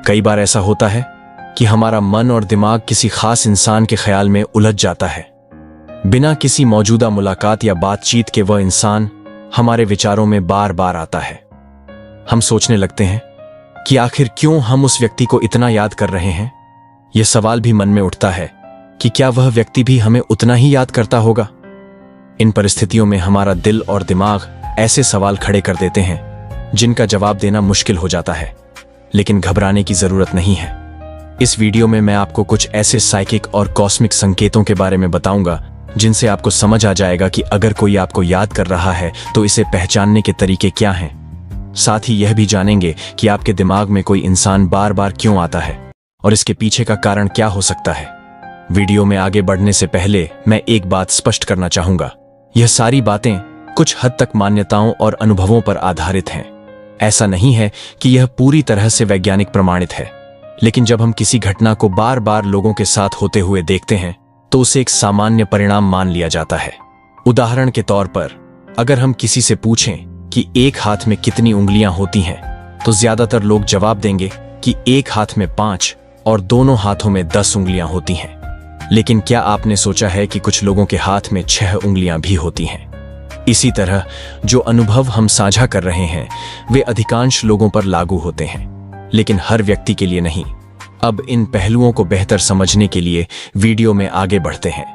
कई बार ऐसा होता है कि हमारा मन और दिमाग किसी खास इंसान के ख्याल में उलझ जाता है। बिना किसी मौजूदा मुलाकात या बातचीत के वह इंसान हमारे विचारों में बार बार आता है। हम सोचने लगते हैं कि आखिर क्यों हम उस व्यक्ति को इतना याद कर रहे हैं। यह सवाल भी मन में उठता है कि क्या वह व्यक्ति भी हमें उतना ही याद करता होगा। इन परिस्थितियों में हमारा दिल और दिमाग ऐसे सवाल खड़े कर देते हैं जिनका जवाब देना मुश्किल हो जाता है, लेकिन घबराने की जरूरत नहीं है। इस वीडियो में मैं आपको कुछ ऐसे साइकिक और कॉस्मिक संकेतों के बारे में बताऊंगा जिनसे आपको समझ आ जाएगा कि अगर कोई आपको याद कर रहा है तो इसे पहचानने के तरीके क्या हैं। साथ ही यह भी जानेंगे कि आपके दिमाग में कोई इंसान बार बार क्यों आता है और इसके पीछे का कारण क्या हो सकता है। वीडियो में आगे बढ़ने से पहले मैं एक बात स्पष्ट करना चाहूंगा, यह सारी बातें कुछ हद तक मान्यताओं और अनुभवों पर आधारित हैं। ऐसा नहीं है कि यह पूरी तरह से वैज्ञानिक प्रमाणित है, लेकिन जब हम किसी घटना को बार बार लोगों के साथ होते हुए देखते हैं तो उसे एक सामान्य परिणाम मान लिया जाता है। उदाहरण के तौर पर, अगर हम किसी से पूछें कि एक हाथ में कितनी उंगलियां होती हैं, तो ज्यादातर लोग जवाब देंगे कि एक हाथ में 5 और दोनों हाथों में 10 उंगलियां होती हैं। लेकिन क्या आपने सोचा है कि कुछ लोगों के हाथ में 6 उंगलियां भी होती हैं? इसी तरह जो अनुभव हम साझा कर रहे हैं वे अधिकांश लोगों पर लागू होते हैं, लेकिन हर व्यक्ति के लिए नहीं। अब इन पहलुओं को बेहतर समझने के लिए वीडियो में आगे बढ़ते हैं।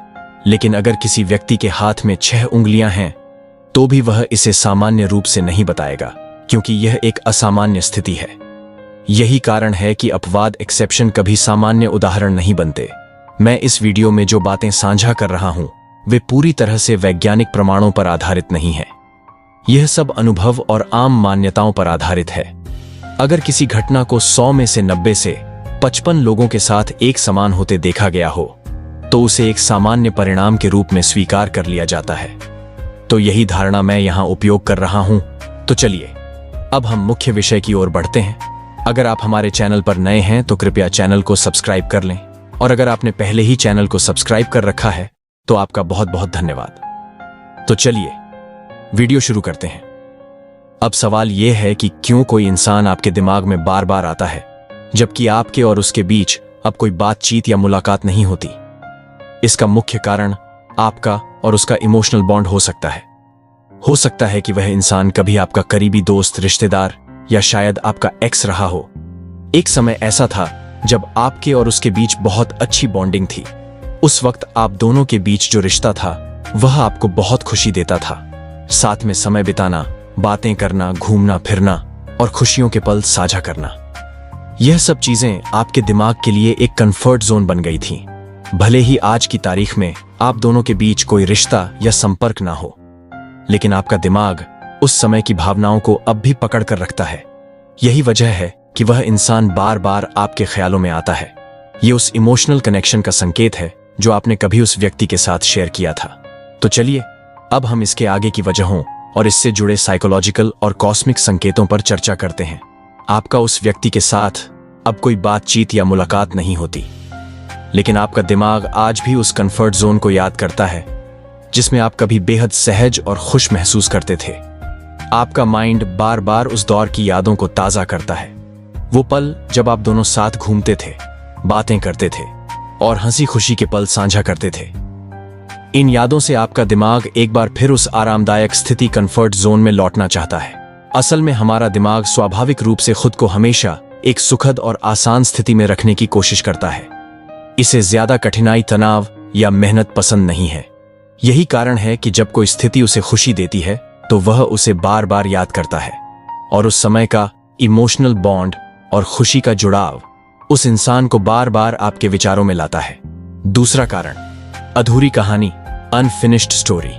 लेकिन अगर किसी व्यक्ति के हाथ में 6 उंगलियां हैं तो भी वह इसे सामान्य रूप से नहीं बताएगा, क्योंकि यह एक असामान्य स्थिति है। यही कारण है कि अपवाद एक्सेप्शन कभी सामान्य उदाहरण नहीं बनते। मैं इस वीडियो में जो बातें साझा कर रहा हूं वे पूरी तरह से वैज्ञानिक प्रमाणों पर आधारित नहीं है। यह सब अनुभव और आम मान्यताओं पर आधारित है। अगर किसी घटना को 100 में से 90 से 55 लोगों के साथ एक समान होते देखा गया हो तो उसे एक सामान्य परिणाम के रूप में स्वीकार कर लिया जाता है। तो यही धारणा मैं यहां उपयोग कर रहा हूं। तो चलिए अब हम मुख्य विषय की ओर बढ़ते हैं। अगर आप हमारे चैनल पर नए हैं तो कृपया चैनल को सब्सक्राइब कर लें, और अगर आपने पहले ही चैनल को सब्सक्राइब कर रखा है तो आपका बहुत बहुत धन्यवाद। तो चलिए वीडियो शुरू करते हैं। अब सवाल यह है कि क्यों कोई इंसान आपके दिमाग में बार बार आता है जबकि आपके और उसके बीच अब कोई बातचीत या मुलाकात नहीं होती। इसका मुख्य कारण आपका और उसका इमोशनल बॉन्ड हो सकता है। हो सकता है कि वह इंसान कभी आपका करीबी दोस्त, रिश्तेदार या शायद आपका एक्स रहा हो। एक समय ऐसा था जब आपके और उसके बीच बहुत अच्छी बॉन्डिंग थी। उस वक्त आप दोनों के बीच जो रिश्ता था वह आपको बहुत खुशी देता था। साथ में समय बिताना, बातें करना, घूमना फिरना और खुशियों के पल साझा करना, यह सब चीजें आपके दिमाग के लिए एक कंफर्ट जोन बन गई थीं। भले ही आज की तारीख में आप दोनों के बीच कोई रिश्ता या संपर्क ना हो, लेकिन आपका दिमाग उस समय की भावनाओं को अब भी पकड़ कर रखता है। यही वजह है कि वह इंसान बार बार आपके ख्यालों में आता है। यह उस इमोशनल कनेक्शन का संकेत है जो आपने कभी उस व्यक्ति के साथ शेयर किया था। तो चलिए अब हम इसके आगे की वजहों और इससे जुड़े साइकोलॉजिकल और कॉस्मिक संकेतों पर चर्चा करते हैं। आपका उस व्यक्ति के साथ अब कोई बातचीत या मुलाकात नहीं होती, लेकिन आपका दिमाग आज भी उस कंफर्ट जोन को याद करता है जिसमें आप कभी बेहद सहज और खुश महसूस करते थे। आपका माइंड बार बार उस दौर की यादों को ताजा करता है। वो पल जब आप दोनों साथ घूमते थे, बातें करते थे और हंसी खुशी के पल साझा करते थे। इन यादों से आपका दिमाग एक बार फिर उस आरामदायक स्थिति, कंफर्ट जोन में लौटना चाहता है। असल में हमारा दिमाग स्वाभाविक रूप से खुद को हमेशा एक सुखद और आसान स्थिति में रखने की कोशिश करता है। इसे ज्यादा कठिनाई, तनाव या मेहनत पसंद नहीं है। यही कारण है कि जब कोई स्थिति उसे खुशी देती है तो वह उसे बार बार याद करता है, और उस समय का इमोशनल बॉन्ड और खुशी का जुड़ाव उस इंसान को बार बार आपके विचारों में लाता है। दूसरा कारण, अधूरी कहानी, अनफिनिश्ड स्टोरी।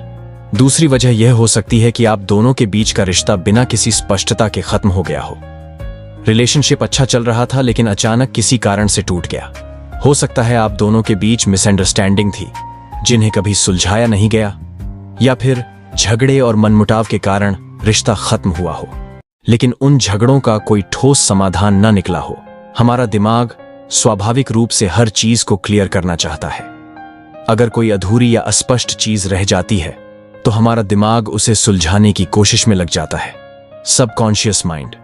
दूसरी वजह यह हो सकती है कि आप दोनों के बीच का रिश्ता बिना किसी स्पष्टता के खत्म हो गया हो। रिलेशनशिप अच्छा चल रहा था लेकिन अचानक किसी कारण से टूट गया। हो सकता है आप दोनों के बीच मिसअंडरस्टैंडिंग थी जिन्हें कभी सुलझाया नहीं गया, या फिर झगड़े और मनमुटाव के कारण रिश्ता खत्म हुआ हो, लेकिन उन झगड़ों का कोई ठोस समाधान न निकला हो। हमारा दिमाग स्वाभाविक रूप से हर चीज को क्लियर करना चाहता है। अगर कोई अधूरी या अस्पष्ट चीज रह जाती है तो हमारा दिमाग उसे सुलझाने की कोशिश में लग जाता है। सबकॉन्शियस माइंड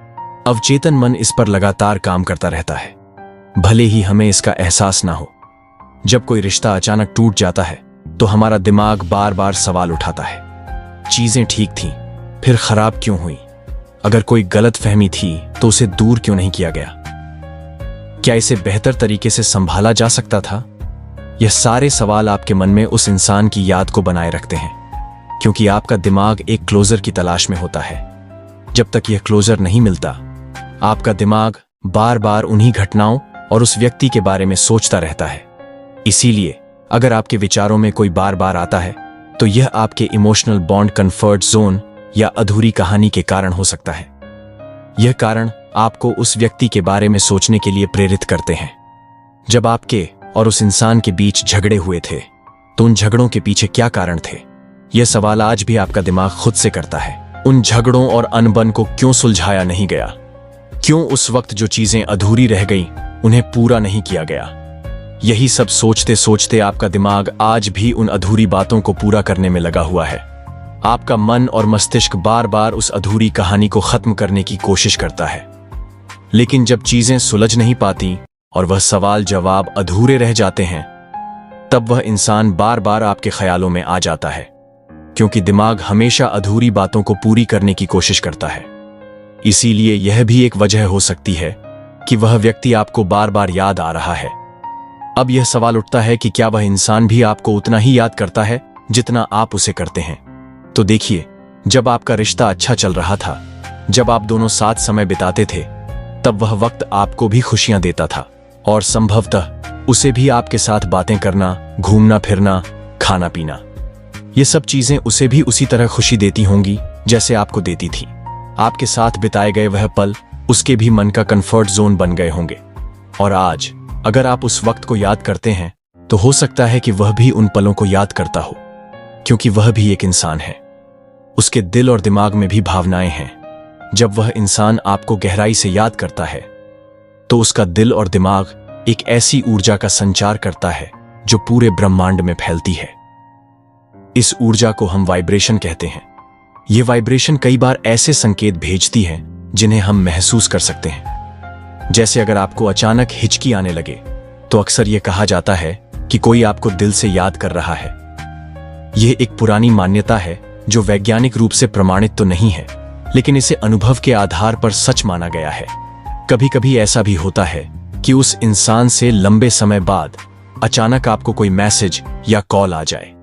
अवचेतन मन इस पर लगातार काम करता रहता है, भले ही हमें इसका एहसास ना हो। जब कोई रिश्ता अचानक टूट जाता है तो हमारा दिमाग बार बार सवाल उठाता है, चीजें ठीक थीं, फिर खराब क्यों हुई? अगर कोई गलतफहमी थी तो उसे दूर क्यों नहीं किया गया? क्या इसे बेहतर तरीके से संभाला जा सकता था? यह सारे सवाल आपके मन में उस इंसान की याद को बनाए रखते हैं, क्योंकि आपका दिमाग एक क्लोजर की तलाश में होता है। जब तक यह क्लोजर नहीं मिलता, आपका दिमाग बार बार उन्हीं घटनाओं और उस व्यक्ति के बारे में सोचता रहता है। इसीलिए अगर आपके विचारों में कोई बार बार आता है तो यह आपके इमोशनल बॉन्ड कंफर्ट जोन या अधूरी कहानी के कारण हो सकता है। यह कारण आपको उस व्यक्ति के बारे में सोचने के लिए प्रेरित करते हैं। जब आपके और उस इंसान के बीच झगड़े हुए थे तो उन झगड़ों के पीछे क्या कारण थे? यह सवाल आज भी आपका दिमाग खुद से करता है। उन झगड़ों और अनबन को क्यों सुलझाया नहीं गया? क्यों उस वक्त जो चीजें अधूरी रह गईं उन्हें पूरा नहीं किया गया? यही सब सोचते सोचते आपका दिमाग आज भी उन अधूरी बातों को पूरा करने में लगा हुआ है। आपका मन और मस्तिष्क बार बार उस अधूरी कहानी को खत्म करने की कोशिश करता है, लेकिन जब चीजें सुलझ नहीं पाती और वह सवाल जवाब अधूरे रह जाते हैं, तब वह इंसान बार बार आपके ख्यालों में आ जाता है, क्योंकि दिमाग हमेशा अधूरी बातों को पूरी करने की कोशिश करता है। इसीलिए यह भी एक वजह हो सकती है कि वह व्यक्ति आपको बार बार याद आ रहा है। अब यह सवाल उठता है कि क्या वह इंसान भी आपको उतना ही याद करता है जितना आप उसे करते हैं? तो देखिए, जब आपका रिश्ता अच्छा चल रहा था, जब आप दोनों साथ समय बिताते थे, तब वह वक्त आपको भी खुशियां देता था और संभवतः उसे भी आपके साथ बातें करना, घूमना फिरना, खाना पीना, ये सब चीजें उसे भी उसी तरह खुशी देती होंगी जैसे आपको देती थी। आपके साथ बिताए गए वह पल उसके भी मन का कंफर्ट जोन बन गए होंगे। और आज अगर आप उस वक्त को याद करते हैं तो हो सकता है कि वह भी उन पलों को याद करता हो, क्योंकि वह भी एक इंसान है। उसके दिल और दिमाग में भी भावनाएं हैं। जब वह इंसान आपको गहराई से याद करता है तो उसका दिल और दिमाग एक ऐसी ऊर्जा का संचार करता है जो पूरे ब्रह्मांड में फैलती है। इस ऊर्जा को हम वाइब्रेशन कहते हैं। यह वाइब्रेशन कई बार ऐसे संकेत भेजती है जिन्हें हम महसूस कर सकते हैं। जैसे अगर आपको अचानक हिचकी आने लगे तो अक्सर यह कहा जाता है कि कोई आपको दिल से याद कर रहा है। यह एक पुरानी मान्यता है जो वैज्ञानिक रूप से प्रमाणित तो नहीं है, लेकिन इसे अनुभव के आधार पर सच माना गया है। कभी कभी ऐसा भी होता है कि उस इंसान से लंबे समय बाद अचानक आपको कोई मैसेज या कॉल आ जाए।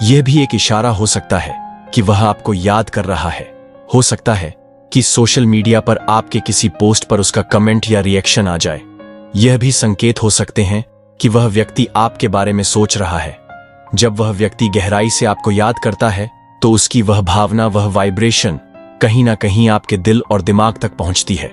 यह भी एक इशारा हो सकता है कि वह आपको याद कर रहा है। हो सकता है कि सोशल मीडिया पर आपके किसी पोस्ट पर उसका कमेंट या रिएक्शन आ जाए। यह भी संकेत हो सकते हैं कि वह व्यक्ति आपके बारे में सोच रहा है। जब वह व्यक्ति गहराई से आपको याद करता है तो उसकी वह भावना, वह वाइब्रेशन कहीं ना कहीं आपके दिल और दिमाग तक पहुंचती है।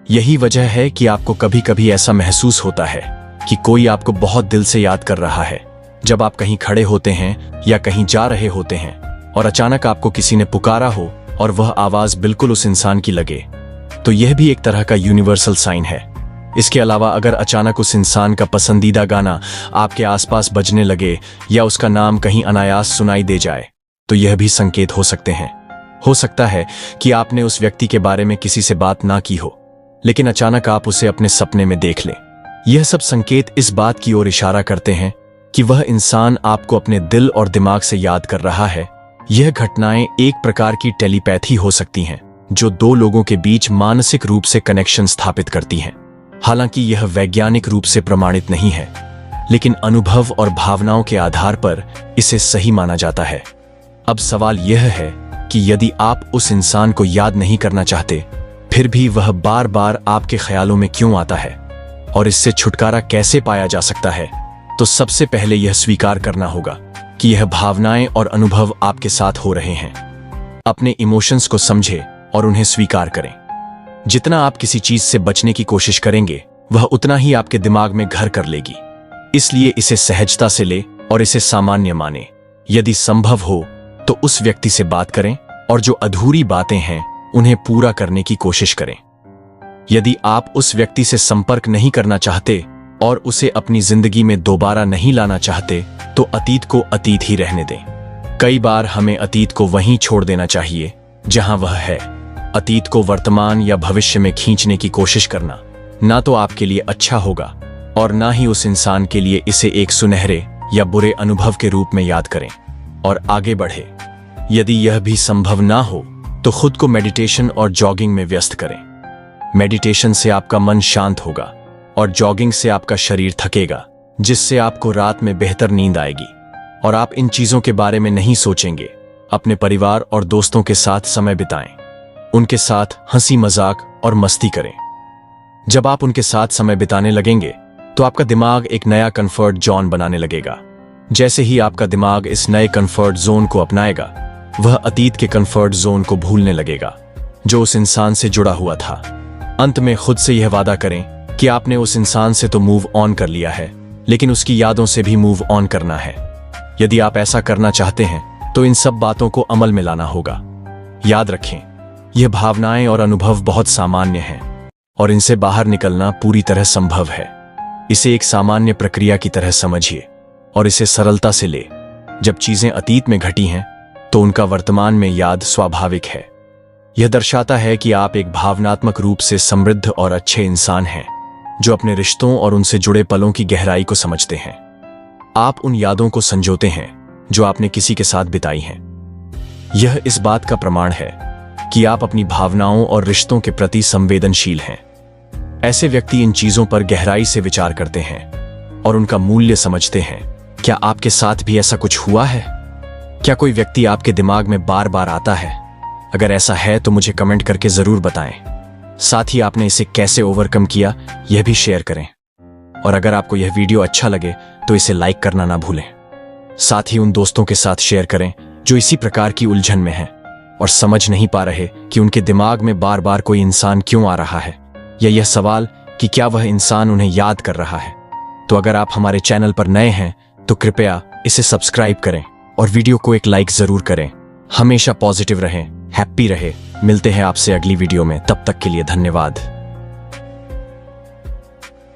यही वजह है कि आपको कभी कभी ऐसा महसूस होता है कि कोई आपको बहुत दिल से याद कर रहा है। जब आप कहीं खड़े होते हैं या कहीं जा रहे होते हैं और अचानक आपको किसी ने पुकारा हो और वह आवाज बिल्कुल उस इंसान की लगे, तो यह भी एक तरह का यूनिवर्सल साइन है। इसके अलावा अगर अचानक उस इंसान का पसंदीदा गाना आपके आसपास बजने लगे या उसका नाम कहीं अनायास सुनाई दे जाए, तो यह भी संकेत हो सकते हैं। हो सकता है कि आपने उस व्यक्ति के बारे में किसी से बात ना की हो, लेकिन अचानक आप उसे अपने सपने में देख लें। यह सब संकेत इस बात की ओर इशारा करते हैं कि वह इंसान आपको अपने दिल और दिमाग से याद कर रहा है। यह घटनाएं एक प्रकार की टेलीपैथी हो सकती हैं, जो दो लोगों के बीच मानसिक रूप से कनेक्शन स्थापित करती हैं। हालांकि यह वैज्ञानिक रूप से प्रमाणित नहीं है, लेकिन अनुभव और भावनाओं के आधार पर इसे सही माना जाता है। अब सवाल यह है कि यदि आप उस इंसान को याद नहीं करना चाहते, फिर भी वह बार बार आपके ख्यालों में क्यों आता है और इससे छुटकारा कैसे पाया जा सकता है? तो सबसे पहले यह स्वीकार करना होगा कि यह भावनाएं और अनुभव आपके साथ हो रहे हैं। अपने इमोशंस को समझें और उन्हें स्वीकार करें। जितना आप किसी चीज से बचने की कोशिश करेंगे, वह उतना ही आपके दिमाग में घर कर लेगी। इसलिए इसे सहजता से ले और इसे सामान्य माने। यदि संभव हो तो उस व्यक्ति से बात करें और जो अधूरी बातें हैं उन्हें पूरा करने की कोशिश करें। यदि आप उस व्यक्ति से संपर्क नहीं करना चाहते और उसे अपनी जिंदगी में दोबारा नहीं लाना चाहते, तो अतीत को अतीत ही रहने दें। कई बार हमें अतीत को वहीं छोड़ देना चाहिए जहां वह है। अतीत को वर्तमान या भविष्य में खींचने की कोशिश करना ना तो आपके लिए अच्छा होगा और ना ही उस इंसान के लिए इसे एक सुनहरे या बुरे अनुभव के रूप में याद करें और आगे बढ़े। यदि यह भी संभव ना हो तो खुद को मेडिटेशन और जॉगिंग में व्यस्त करें। मेडिटेशन से आपका मन शांत होगा और जॉगिंग से आपका शरीर थकेगा, जिससे आपको रात में बेहतर नींद आएगी और आप इन चीजों के बारे में नहीं सोचेंगे। अपने परिवार और दोस्तों के साथ समय बिताएं, उनके साथ हंसी मजाक और मस्ती करें। जब आप उनके साथ समय बिताने लगेंगे तो आपका दिमाग एक नया कंफर्ट जोन बनाने लगेगा। जैसे ही आपका दिमाग इस नए कंफर्ट जोन को अपनाएगा, वह अतीत के कंफर्ट जोन को भूलने लगेगा जो उस इंसान से जुड़ा हुआ था। अंत में खुद से यह वादा करें कि आपने उस इंसान से तो मूव ऑन कर लिया है, लेकिन उसकी यादों से भी मूव ऑन करना है। यदि आप ऐसा करना चाहते हैं तो इन सब बातों को अमल में लाना होगा। याद रखें, यह भावनाएं और अनुभव बहुत सामान्य हैं और इनसे बाहर निकलना पूरी तरह संभव है। इसे एक सामान्य प्रक्रिया की तरह समझिए और इसे सरलता से ले। जब चीजें अतीत में घटी हैं तो उनका वर्तमान में याद स्वाभाविक है। यह दर्शाता है कि आप एक भावनात्मक रूप से समृद्ध और अच्छे इंसान हैं जो अपने रिश्तों और उनसे जुड़े पलों की गहराई को समझते हैं। आप उन यादों को संजोते हैं जो आपने किसी के साथ बिताई हैं। यह इस बात का प्रमाण है कि आप अपनी भावनाओं और रिश्तों के प्रति संवेदनशील हैं। ऐसे व्यक्ति इन चीजों पर गहराई से विचार करते हैं और उनका मूल्य समझते हैं। क्या आपके साथ भी ऐसा कुछ हुआ है? क्या कोई व्यक्ति आपके दिमाग में बार बार आता है? अगर ऐसा है तो मुझे कमेंट करके जरूर बताएं। साथ ही आपने इसे कैसे ओवरकम किया यह भी शेयर करें। और अगर आपको यह वीडियो अच्छा लगे तो इसे लाइक करना ना भूलें। साथ ही उन दोस्तों के साथ शेयर करें जो इसी प्रकार की उलझन में हैं और समझ नहीं पा रहे कि उनके दिमाग में बार बार कोई इंसान क्यों आ रहा है, या यह सवाल कि क्या वह इंसान उन्हें याद कर रहा है। तो अगर आप हमारे चैनल पर नए हैं तो कृपया इसे सब्सक्राइब करें और वीडियो को एक लाइक जरूर करें। हमेशा पॉजिटिव रहें, हैप्पी रहे। मिलते हैं आपसे अगली वीडियो में, तब तक के लिए धन्यवाद।